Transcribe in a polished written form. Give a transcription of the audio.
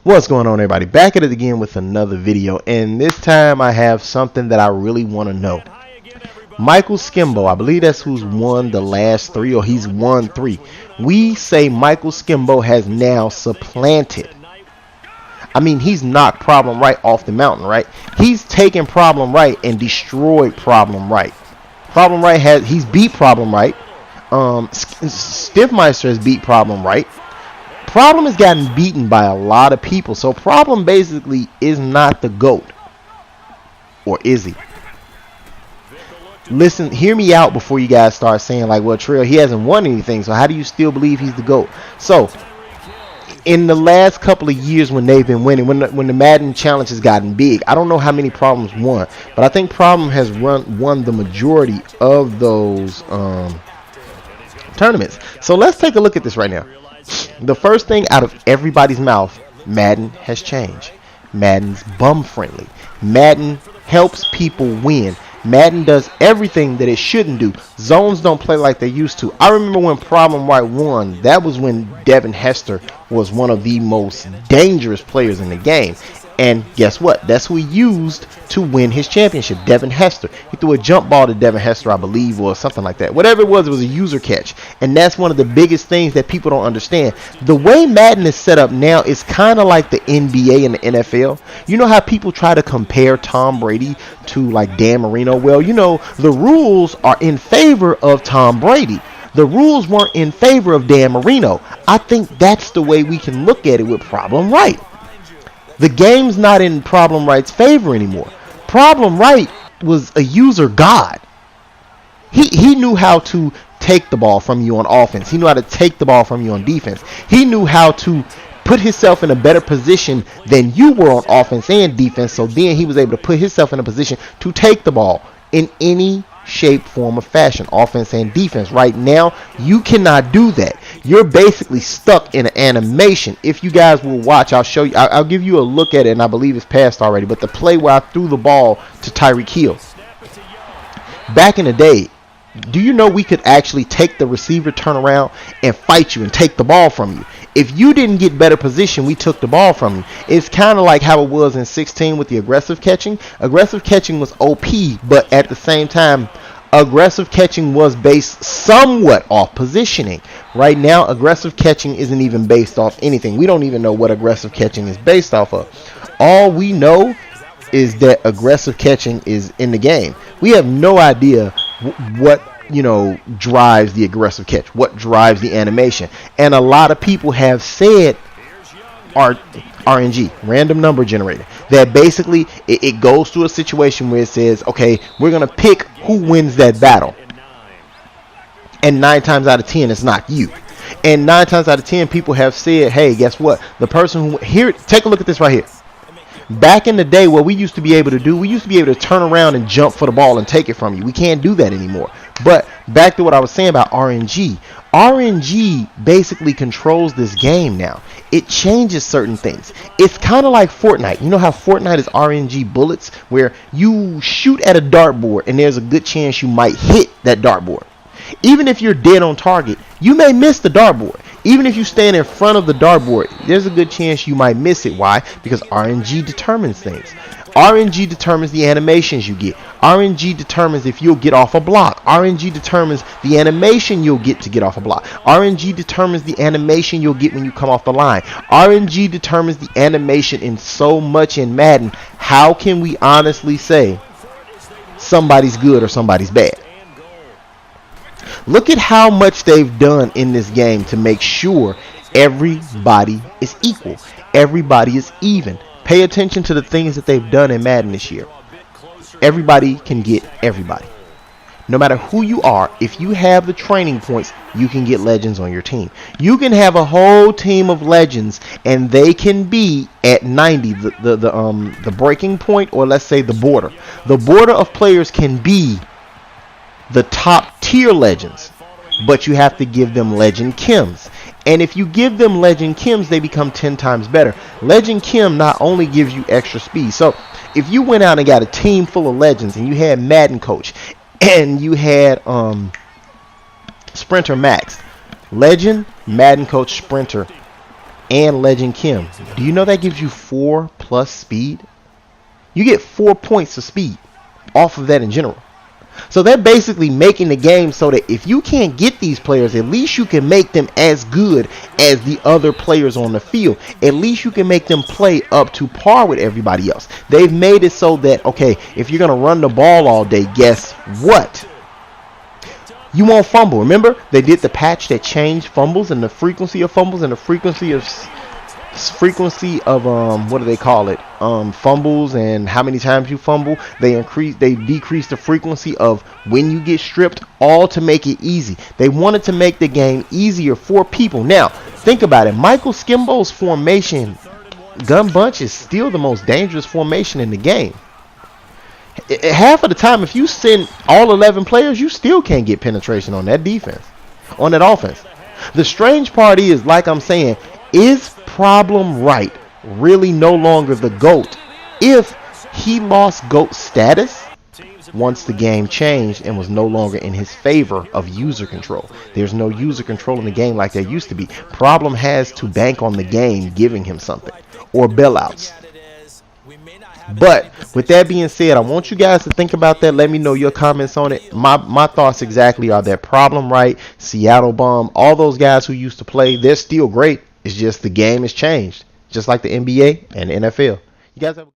What's going on, everybody? Back at it again with another video, and this time I have something that I really want to know. Michael Skimbo, I believe that's who's won the last three, or he's won three. We say Michael Skimbo has now supplanted. I mean, he's knocked Problem Right off the mountain, right? He's taken Problem Right and destroyed Problem Right. Problem Right he's beat Problem Right. Stiffmeister has beat Problem Right. Problem has gotten beaten by a lot of people, so Problem basically is not the GOAT. Or is he? Listen, hear me out before you guys start saying like, well, Trail, he hasn't won anything, so how do you still believe he's the GOAT? So, in the last couple of years when they've been winning, when the Madden challenge has gotten big, I don't know how many Problems won, but I think Problem has won the majority of those tournaments. So let's take a look at this right now. The first thing out of everybody's mouth, Madden has changed. Madden's bum friendly. Madden helps people win. Madden does everything that it shouldn't do. Zones don't play like they used to. I remember when Problem Right won, that was when Devin Hester was one of the most dangerous players in the game. And guess what? That's who he used to win his championship, Devin Hester. He threw a jump ball to Devin Hester, I believe, or something like that. Whatever it was a user catch. And that's one of the biggest things that people don't understand. The way Madden is set up now is kind of like the NBA and the NFL. You know how people try to compare Tom Brady to like Dan Marino? Well, you know, the rules are in favor of Tom Brady. The rules weren't in favor of Dan Marino. I think that's the way we can look at it with Problem Right. The game's not in Problem Right's favor anymore. Problem Right was a user god. He knew how to take the ball from you on offense. He knew how to take the ball from you on defense. He knew how to put himself in a better position than you were on offense and defense. So then he was able to put himself in a position to take the ball in any shape, form, or fashion, offense and defense. Right now, you cannot do that. You're basically stuck in an animation. If you guys will watch, I'll show you. I'll give you a look at it, and I believe it's passed already. But the play where I threw the ball to Tyreek Hill. Back in the day, do you know we could actually take the receiver, turn around, and fight you and take the ball from you? If you didn't get better position, we took the ball from you. It's kind of like how it was in 16 with the aggressive catching. Aggressive catching was OP, but at the same time, aggressive catching was based somewhat off positioning. Right now, aggressive catching isn't even based off anything. We don't even know what aggressive catching is based off of. All we know is that aggressive catching is in the game. We have no idea what, you know, drives the aggressive catch, what drives the animation. And a lot of people have said RNG, random number generator, that basically it goes to a situation where it says, okay, we're going to pick who wins that battle. And 9 times out of 10, it's not you. And 9 times out of 10, people have said, hey, guess what? The person who, here, take a look at this right here. Back in the day, what we used to be able to do, we used to be able to turn around and jump for the ball and take it from you. We can't do that anymore. But back to what I was saying about RNG. RNG basically controls this game now. It changes certain things. It's kind of like Fortnite. You know how Fortnite is RNG bullets, where you shoot at a dartboard and there's a good chance you might hit that dartboard. Even if you're dead on target, you may miss the dartboard. Even if you stand in front of the dartboard, there's a good chance you might miss it. Why? Because RNG determines things. RNG determines the animations you get. RNG determines if you'll get off a block. RNG determines the animation you'll get off a block. RNG determines the animation you'll get when you come off the line. RNG determines the animation in so much in Madden. How can we honestly say somebody's good or somebody's bad? Look at how much they've done in this game to make sure everybody is equal. Everybody is even. Pay attention to the things that they've done in Madden this year. Everybody can get everybody. No matter who you are, if you have the training points, you can get legends on your team. You can have a whole team of legends, and they can be at 90, the breaking point, or let's say the border. The border of players can be the top tier legends, but you have to give them legend chems. And if you give them legend chems, they become 10 times better. Legend chem not only gives you extra speed. So if you went out and got a team full of legends, and you had Madden coach, and you had Sprinter Max, Legend, Madden coach, Sprinter, and Legend Kim. Do you know that gives you 4 plus speed? You get 4 points of speed off of that in general. So they're basically making the game so that if you can't get these players, at least you can make them as good as the other players on the field. At least you can make them play up to par with everybody else. They've made it so that, okay, if you're going to run the ball all day, guess what? You won't fumble. Remember, they did the patch that changed fumbles and the frequency of fumbles and the frequency of what do they call it, fumbles and how many times you fumble. They decreased the frequency of when you get stripped, all to make it easy. They wanted to make the game easier for people. Now think about it, Michael Skimbo's formation gun bunch is still the most dangerous formation in the game. Half of the time, if you send all 11 players, you still can't get penetration on that defense, on that offense. The strange part is, like I'm saying, is Problem Right really no longer the GOAT if he lost GOAT status once the game changed and was no longer in his favor of user control? There's no user control in the game like there used to be. Problem has to bank on the game giving him something, or bailouts. But with that being said, I want you guys to think about that. Let me know your comments on it. My thoughts exactly are that Problem Right, Seattle Bomb, all those guys who used to play, they're still great. It's just the game has changed, just like the NBA and the NFL. You guys have